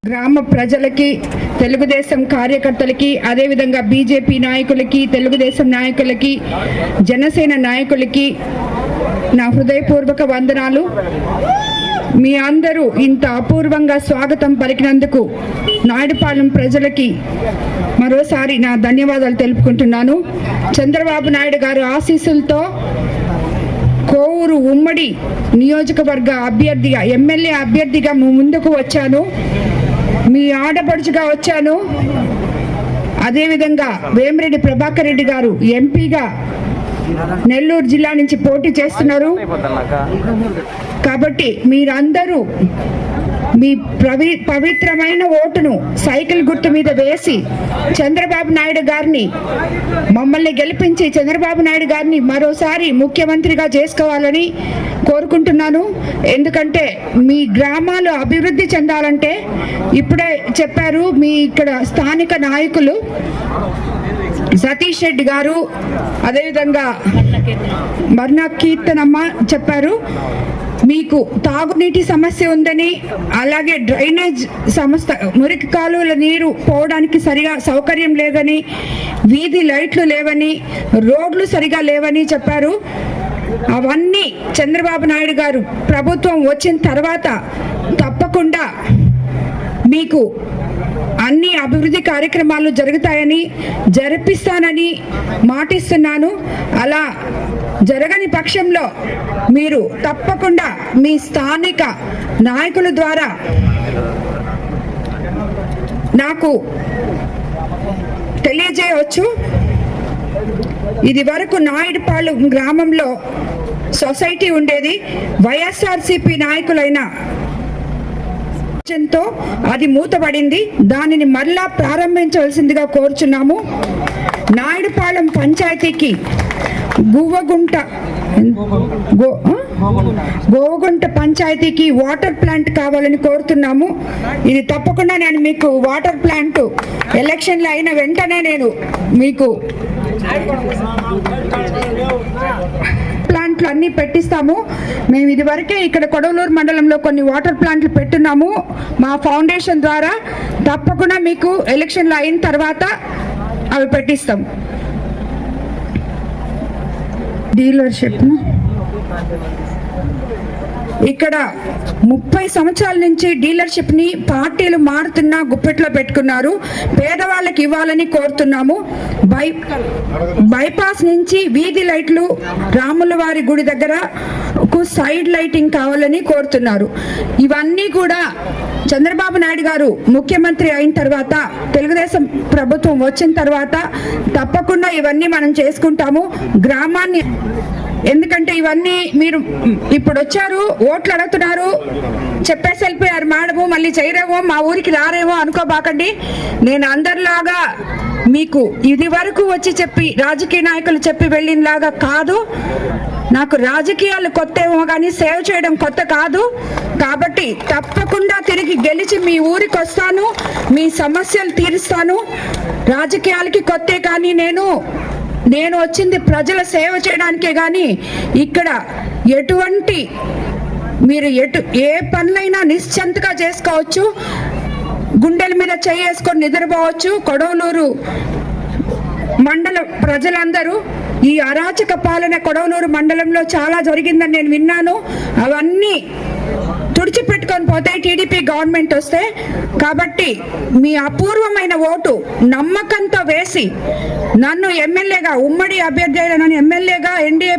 గ్రామ ప్రజలకి, తెలుగుదేశం కార్యకర్తలకి, అదేవిధంగా బీజేపీ నాయకులకి, తెలుగుదేశం నాయకులకి, జనసేన నాయకులకి నా హృదయపూర్వక వందనాలు. మీ అందరూ ఇంత అపూర్వంగా స్వాగతం పలికినందుకు నాయుడుపాలెం ప్రజలకి మరోసారి నా ధన్యవాదాలు తెలుపుకుంటున్నాను. చంద్రబాబు నాయుడు గారు ఆశీస్సులతో కోవూరు ఉమ్మడి నియోజకవర్గ అభ్యర్థిగా, ఎమ్మెల్యే అభ్యర్థిగా ముందుకు వచ్చాను. మీ ఆడపడుచుగా వచ్చాను. అదేవిధంగా వేమిరెడ్డి ప్రభాకర్ రెడ్డి గారు ఎంపీగా నెల్లూరు జిల్లా నుంచి పోటీ చేస్తున్నారు. కాబట్టి మీరందరూ మీ పవిత్రమైన ఓటును సైకిల్ గుర్తు మీద వేసి చంద్రబాబు నాయుడు గారిని, మమ్మల్ని గెలిపించి చంద్రబాబు నాయుడు గారిని మరోసారి ముఖ్యమంత్రిగా చేసుకోవాలని కోరుకుంటున్నాను. ఎందుకంటే మీ గ్రామాలు అభివృద్ధి చెందాలంటే, ఇప్పుడే చెప్పారు మీ ఇక్కడ స్థానిక నాయకులు సతీష్ రెడ్డి గారు, అదేవిధంగా మర్నా కీర్తనమ్మ చెప్పారు, మీకు తాగునీటి సమస్య ఉందని, అలాగే డ్రైనేజ్ సంస్థ మురికి కాలువల నీరు పోవడానికి సరిగా సౌకర్యం లేదని, వీధి లైట్లు లేవని, రోడ్లు సరిగా లేవని చెప్పారు. అవన్నీ చంద్రబాబు నాయుడు గారు ప్రభుత్వం వచ్చిన తర్వాత తప్పకుండా మీకు అన్ని అభివృద్ధి కార్యక్రమాలు జరుగుతాయని, జరిపిస్తానని మాటిస్తున్నాను. అలా జరగని పక్షంలో మీరు తప్పకుండా మీ స్థానిక నాయకుల ద్వారా నాకు తెలియజేయవచ్చు. ఇది వరకు నాయుడుపాలెం గ్రామంలో సొసైటీ ఉండేది. వైఎస్ఆర్సీపీ నాయకులైన తో అది మూతబడింది. దానిని మరలా ప్రారంభించవలసిందిగా కోరుచున్నాము. నాయుడుపాలెం పంచాయతీకి గోవగుంట పంచాయతీకి వాటర్ ప్లాంట్ కావాలని కోరుతున్నాము. ఇది తప్పకుండా నేను మీకు వాటర్ ప్లాంట్ ఎలక్షన్లు అయిన వెంటనే నేను మీకు ప్లాంట్లు అన్నీ పెట్టిస్తాము. మేము ఇదివరకే ఇక్కడ కొడవలూరు మండలంలో కొన్ని వాటర్ ప్లాంట్లు పెట్టున్నాము మా ఫౌండేషన్ ద్వారా. తప్పకుండా మీకు ఎలక్షన్లు అయిన తర్వాత అవి పెట్టిస్తాం. డీలర్షిప్ ఇక్కడ 30 సంవత్సరాల నుంచి డీలర్షిప్ ని పార్టీలు మారుతున్నా గుప్పెట్లో పెట్టుకున్నారు. పేదవాళ్ళకి ఇవ్వాలని కోరుతున్నాము. బైపాస్ నుంచి వీధి లైట్లు, రాముల వారి గుడి దగ్గర సైడ్ లైటింగ్ కావాలని కోరుతున్నారు. ఇవన్నీ కూడా చంద్రబాబు నాయుడు గారు ముఖ్యమంత్రి అయిన తర్వాత, తెలుగుదేశం ప్రభుత్వం వచ్చిన తర్వాత తప్పకుండా ఇవన్నీ మనం చేసుకుంటాము. గ్రామాన్ని, ఎందుకంటే ఇవన్నీ మీరు ఇప్పుడు వచ్చారు, ఓట్లు అడుగుతున్నారు, చెప్పేసి వెళ్ళిపోయారు మేడము, మళ్ళీ చేయరేమో, మా ఊరికి రారేమో అనుకోబాకండి. నేను అందరిలాగా మీకు ఇది వరకు వచ్చి చెప్పి రాజకీయ నాయకులు చెప్పి వెళ్ళినలాగా కాదు. నాకు రాజకీయాలు కొత్త ఏమో కానీ సేవ్ చేయడం కొత్త కాదు. కాబట్టి తప్పకుండా తిరిగి గెలిచి మీ ఊరికి వస్తాను, మీ సమస్యలు తీరుస్తాను. రాజకీయాలకి కొత్తే కానీ నేను వచ్చింది ప్రజల సేవ చేయడానికే కానీ ఇక్కడ ఎటువంటి మీరు ఏ పనులైనా నిశ్చింతగా చేసుకోవచ్చు, గుండెల మీద చేసుకొని నిద్రపోవచ్చు. కొడవలూరు మండల ప్రజలందరూ ఈ అరాచక పాలన కొడవలూరు మండలంలో చాలా జరిగిందని నేను విన్నాను. అవన్నీ తుడిచిపెట్టుకొని పోతే టీడీపీ గవర్నమెంట్ వస్తే. కాబట్టి మీ అపూర్వమైన ఓటు నమ్మకంతో వేసి నన్ను ఎమ్మెల్యేగా, ఉమ్మడి అభ్యర్థి నన్ను ఎమ్మెల్యేగా, ఎన్డీఏ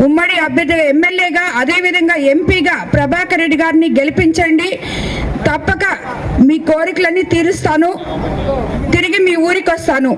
ఉమ్మడి అభ్యర్థిగా ఎమ్మెల్యేగా, అదేవిధంగా ఎంపీగా ప్రభాకర్ రెడ్డి గారిని గెలిపించండి. తప్పక మీ కోరికలన్నీ తీరుస్తాను, తిరిగి మీ ఊరికి వస్తాను.